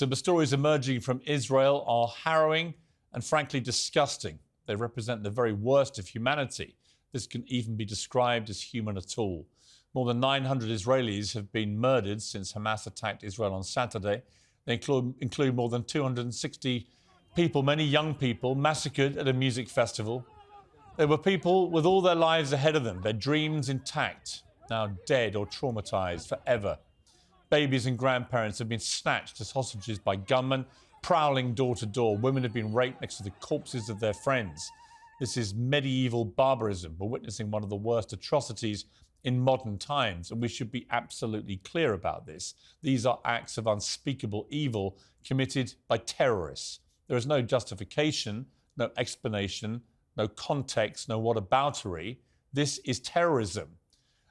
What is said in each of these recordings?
So the stories emerging from Israel are harrowing and frankly disgusting. They represent the very worst of humanity. This can even be described as human at all. More than 900 Israelis have been murdered since Hamas attacked Israel on Saturday. They include more than 260 people, many young people, massacred at a music festival. There were people with all their lives ahead of them, their dreams intact, now dead or traumatized forever. Babies and grandparents have been snatched as hostages by gunmen, prowling door to door. Women have been raped next to the corpses of their friends. This is medieval barbarism. We're witnessing one of the worst atrocities in modern times, and we should be absolutely clear about this. These are acts of unspeakable evil committed by terrorists. There is no justification, no explanation, no context, no whataboutery. This is terrorism.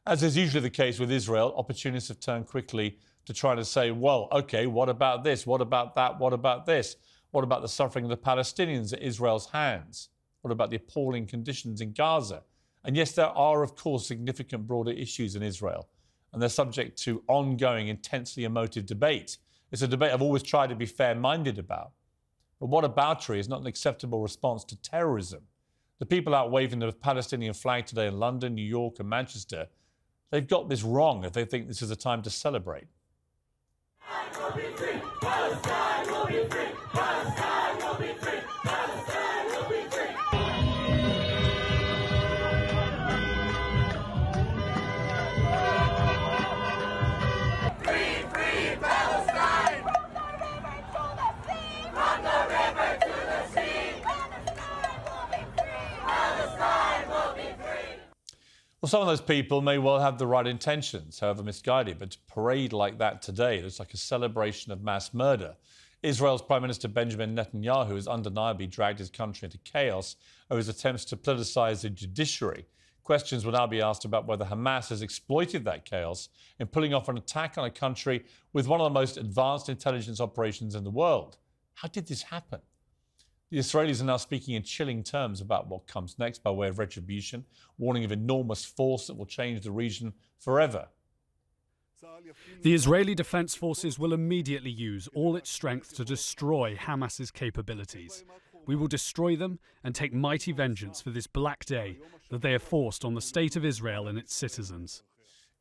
As is usually the case with Israel, opportunists have turned quickly to try to say, well, OK, what about this? What about that? What about this? What about the suffering of the Palestinians at Israel's hands? What about the appalling conditions in Gaza? And yes, there are, of course, significant broader issues in Israel, and they're subject to ongoing, intensely emotive debate. It's a debate I've always tried to be fair-minded about. But whataboutery is not an acceptable response to terrorism. The people out waving the Palestinian flag today in London, New York and Manchester, they've got this wrong if they think this is a time to celebrate. Palestine will be free. Palestine will be free. Palestine will be free. Palestine will be free. Free, free Palestine. From the river to the sea. Palestine will be free. Palestine will be free. Well, some of those people may well have the right intentions, however misguided, but to parade like that today looks like a celebration of mass murder. Israel's Prime Minister Benjamin Netanyahu has undeniably dragged his country into chaos over his attempts to politicise the judiciary. Questions will now be asked about whether Hamas has exploited that chaos in pulling off an attack on a country with one of the most advanced intelligence operations in the world. How did this happen? The Israelis are now speaking in chilling terms about what comes next by way of retribution, warning of enormous force that will change the region forever. The Israeli Defense Forces will immediately use all its strength to destroy Hamas's capabilities. We will destroy them and take mighty vengeance for this black day that they have forced on the state of Israel and its citizens.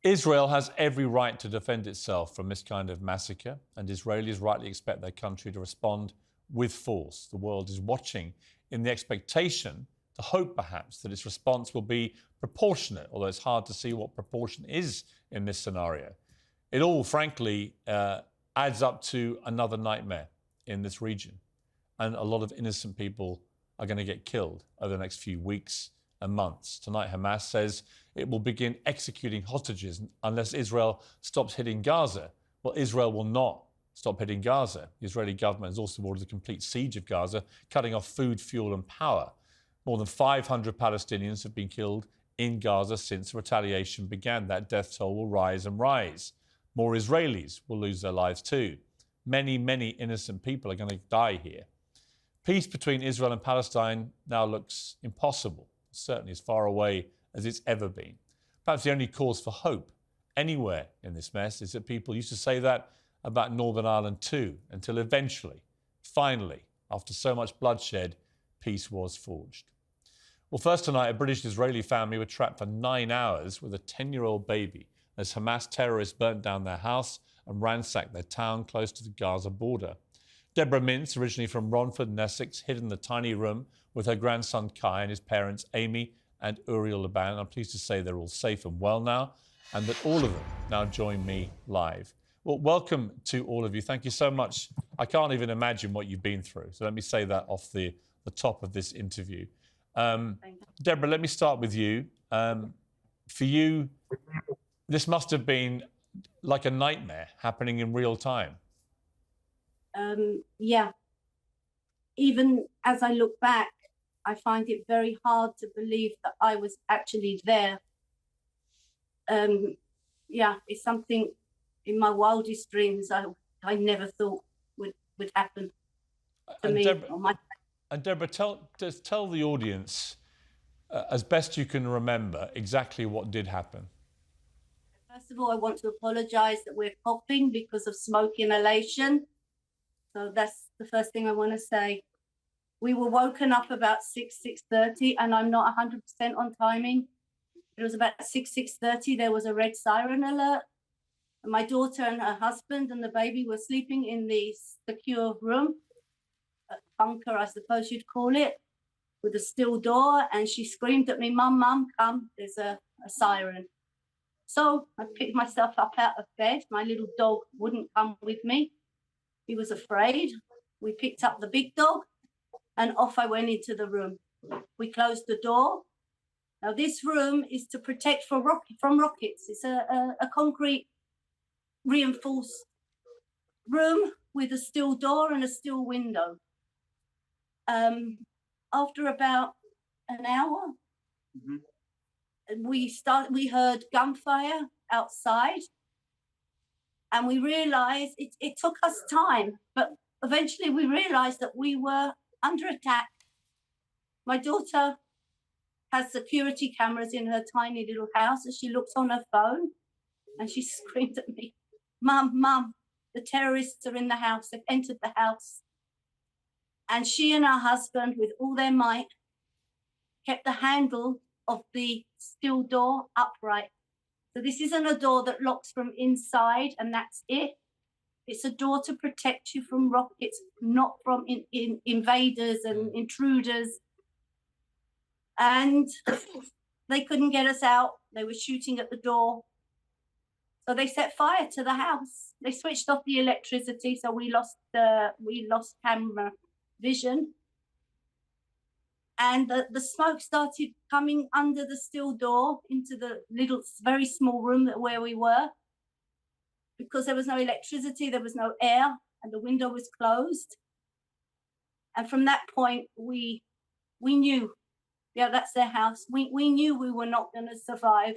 Israel has every right to defend itself from this kind of massacre, and Israelis rightly expect their country to respond with force. The world is watching in the expectation, the hope perhaps, that its response will be proportionate, although it's hard to see what proportion is in this scenario. It all, frankly, adds up to another nightmare in this region. And a lot of innocent people are going to get killed over the next few weeks and months. Tonight, Hamas says it will begin executing hostages unless Israel stops hitting Gaza. Well, Israel will not stop hitting Gaza. The Israeli government has also ordered a complete siege of Gaza, cutting off food, fuel and power. More than 500 Palestinians have been killed in Gaza since the retaliation began. That death toll will rise and rise. More Israelis will lose their lives too. Many, many innocent people are going to die here. Peace between Israel and Palestine now looks impossible, certainly as far away as it's ever been. Perhaps the only cause for hope anywhere in this mess is that people used to say that about Northern Ireland too, until eventually, finally, after so much bloodshed, peace was forged. Well, first tonight, a British-Israeli family were trapped for 9 hours with a 10-year-old baby as Hamas terrorists burnt down their house and ransacked their town close to the Gaza border. Deborah Mintz, originally from Romford in Essex, hid in the tiny room with her grandson Kai and his parents Aimee and Uriel. I'm pleased to say they're all safe and well now, and that all of them now join me live. Well, welcome to all of you. Thank you so much. I can't even imagine what you've been through. So let me say that off the top of this interview. Deborah, let me start with you. For you, this must have been like a nightmare happening in real time. Yeah. Even as I look back, I find it very hard to believe that I was actually there. Yeah, it's something in my wildest dreams I never thought would happen to me. And Deborah, tell the audience, as best you can remember, exactly what did happen. First of all, I want to apologise that we're coughing because of smoke inhalation. So that's the first thing I want to say. We were woken up about 6:30, and I'm not 100% on timing. It was about 6:30. There was a red siren alert. And my daughter and her husband and the baby were sleeping in the secure room, a bunker, I suppose you'd call it, with a steel door. And she screamed at me, "Mum, Mum, come, there's a siren." So I picked myself up out of bed. My little dog wouldn't come with me. He was afraid. We picked up the big dog and off I went into the room. We closed the door. Now this room is to protect from rockets. It's a concrete reinforced room with a steel door and a steel window. After about an hour, we heard gunfire outside, and we realized it took us time, but eventually we realized that we were under attack. My daughter has security cameras in her tiny little house, and she looked on her phone and she screamed at me, "Mum, Mum, the terrorists are in the house, they've entered the house." And she and her husband, with all their might, kept the handle of the steel door upright. So this isn't a door that locks from inside and that's it. It's a door to protect you from rockets, not from invaders and intruders. And they couldn't get us out. They were shooting at the door. So they set fire to the house. They switched off the electricity, so we lost camera vision. And the smoke started coming under the steel door into the little, very small room where we were. Because there was no electricity, there was no air, and the window was closed. And from that point, we knew, yeah, that's their house. We knew we were not going to survive.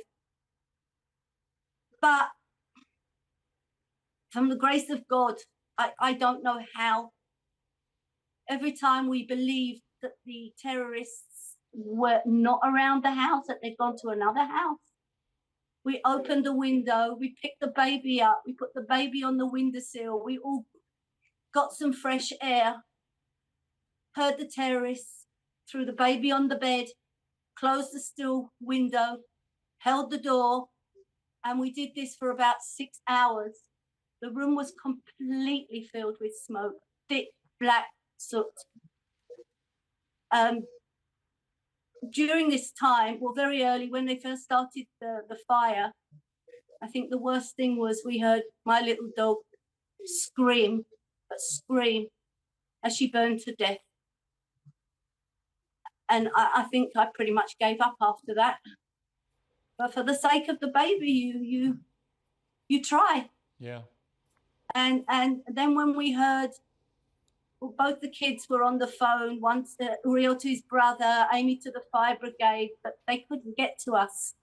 But from the grace of God, I don't know how. Every time we believed that the terrorists were not around the house, that they'd gone to another house, we opened the window, we picked the baby up, we put the baby on the windowsill, we all got some fresh air, heard the terrorists, threw the baby on the bed, closed the steel window, held the door, and we did this for about 6 hours. The room was completely filled with smoke, thick black soot. During this time, well, very early, when they first started the fire, I think the worst thing was we heard my little dog scream as she burned to death. And I think I pretty much gave up after that. But for the sake of the baby, you try. Yeah. And then when we heard, well, both the kids were on the phone, once Uriel to his brother, Aimee to the fire brigade, but they couldn't get to us.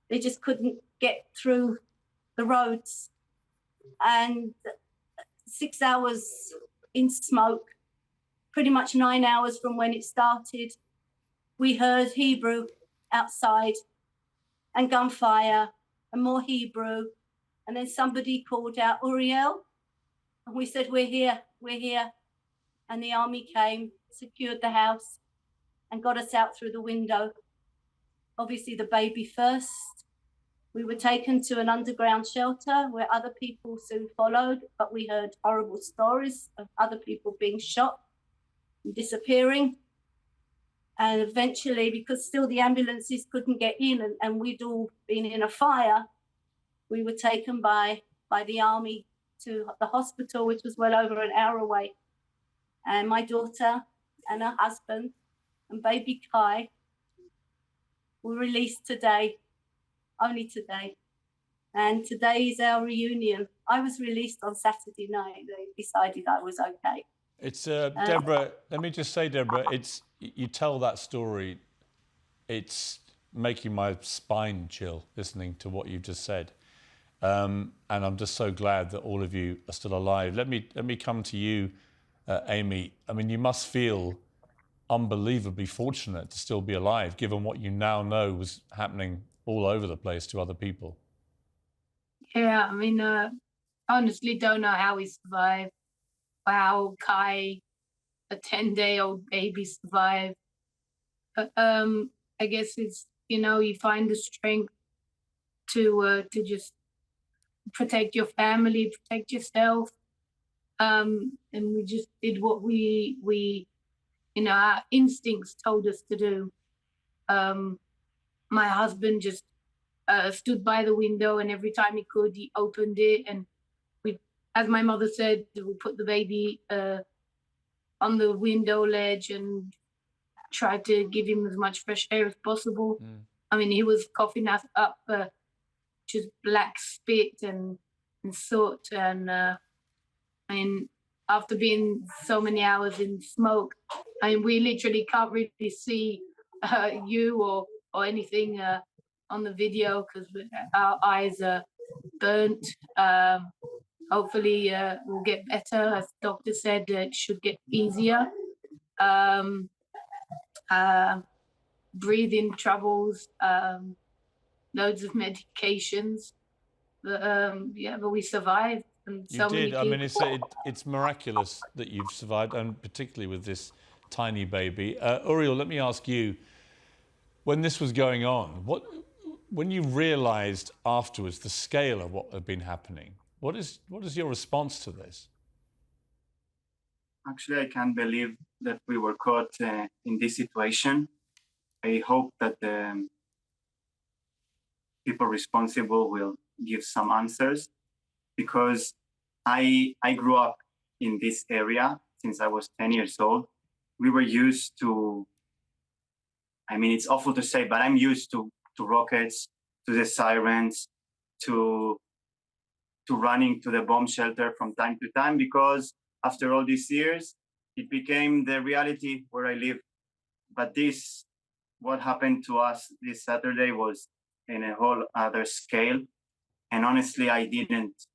They just couldn't get through the roads. And 6 hours in smoke, pretty much 9 hours from when it started, we heard Hebrew outside and gunfire and more Hebrew. And then somebody called out, "Uriel," and we said, we're here. And the army came, secured the house, and got us out through the window. Obviously, the baby first. We were taken to an underground shelter where other people soon followed, but we heard horrible stories of other people being shot and disappearing. And eventually, because still the ambulances couldn't get in and we'd all been in a fire, we were taken by the army to the hospital, which was well over an hour away. And my daughter and her husband and baby Kai were released today, only today. And today is our reunion. I was released on Saturday night. They decided I was okay. It's Deborah. Let me just say, Deborah. You tell that story. It's making my spine chill listening to what you've just said, and I'm just so glad that all of you are still alive. Let me come to you, Aimee. I mean, you must feel unbelievably fortunate to still be alive, given what you now know was happening all over the place to other people. Yeah, I mean, honestly don't know how we survived. how Kai, a 10-day-old baby, survived. I guess it's, you find the strength to just protect your family, protect yourself. And we just did what we our instincts told us to do. My husband just stood by the window, and every time he could, he opened it. And we, as my mother said, we put the baby on the window ledge and tried to give him as much fresh air as possible. I mean, he was coughing us up just black spit and soot. And after being so many hours in smoke, we literally can't really see you or anything on the video because our eyes are burnt. Hopefully we'll get better. As the doctor said, it should get easier. Breathing troubles, loads of medications. But we survived. And You did. I mean, it's miraculous that you've survived, and particularly with this tiny baby. Uriel, let me ask you, when this was going on, when you realised afterwards the scale of what had been happening, what is your response to this? Actually, I can't believe that we were caught in this situation. I hope that the people responsible will give some answers, because I grew up in this area since I was 10 years old. We were used to, I mean, it's awful to say, but I'm used to rockets, to the sirens, to running to the bomb shelter from time to time, because after all these years, it became the reality where I live. But what happened to us this Saturday was in a whole other scale. And honestly, I didn't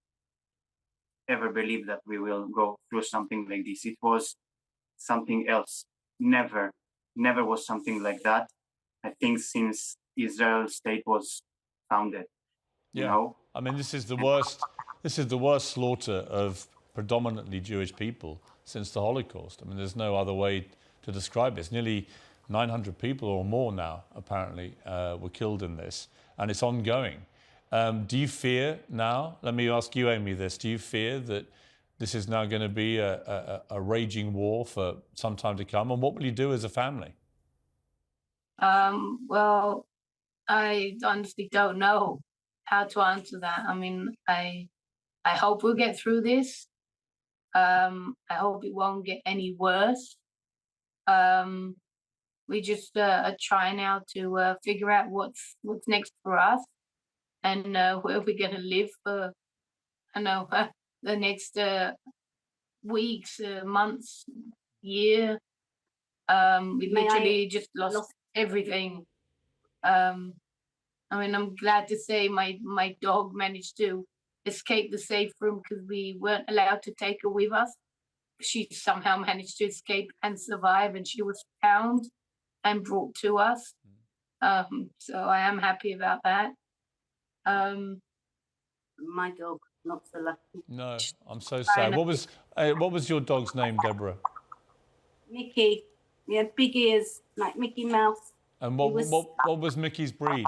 ever believe that we will go through something like this. It was something else. Never was something like that. I think since Israel state was founded. Yeah. You know? I mean, this is the worst slaughter of predominantly Jewish people since the Holocaust. I mean, there's no other way to describe it. It's nearly 900 people or more now, apparently, were killed in this, and it's ongoing. Do you fear now, let me ask you, Aimee, this, do you fear that this is now going to be a raging war for some time to come? And what will you do as a family? Well, I honestly don't know how to answer that. I mean, I hope we'll get through this. I hope it won't get any worse. We just are trying now to figure out what's next for us, and where we're going to live for, the next weeks, months, year. We literally just lost everything. I mean, I'm glad to say my dog managed to escape the safe room because we weren't allowed to take her with us. She somehow managed to escape and survive, and she was found and brought to us. So I am happy about that. My dog, not so lucky. No, I'm so sad. What was your dog's name, Deborah? Mickey. He had big ears, like Mickey Mouse. And what was Mickey's breed?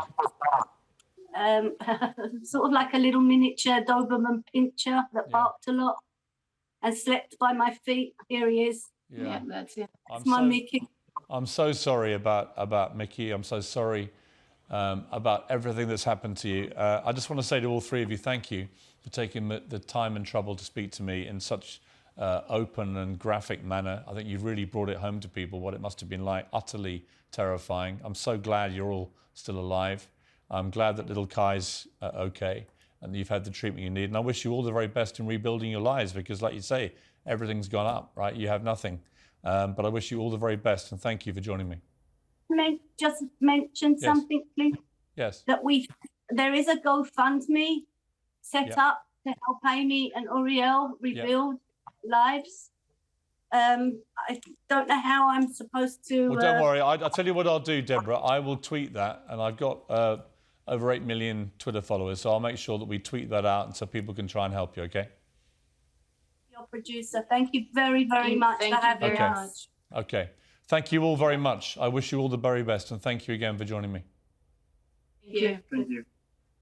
Sort of like a little miniature Doberman Pinscher that barked a lot and slept by my feet. Here he is. Yeah, that's it. It's my Mickey. I'm so sorry about Mickey. I'm so sorry about everything that's happened to you. I just want to say to all three of you, thank you for taking the time and trouble to speak to me in such open and graphic manner. I think you've really brought it home to people what it must have been like. Utterly terrifying. I'm so glad you're all still alive. I'm glad that little Kai's okay and you've had the treatment you need. And I wish you all the very best in rebuilding your lives, because like you say, everything's gone up, right? You have nothing. But I wish you all the very best, and thank you for joining me. May I just mention something, please? Yes. That there is a GoFundMe set up to help Aimee and Uriel rebuild lives. I don't know how I'm supposed to. Well, don't worry. I'll tell you what I'll do, Deborah. I will tweet that, and I've got over 8 million Twitter followers, so I'll make sure that we tweet that out, and so people can try and help you. Okay? your producer. Thank you very, very much Thank for you having very Okay. us. much. Okay. Thank you all very much. I wish you all the very best, and thank you again for joining me. Thank you. Thank you.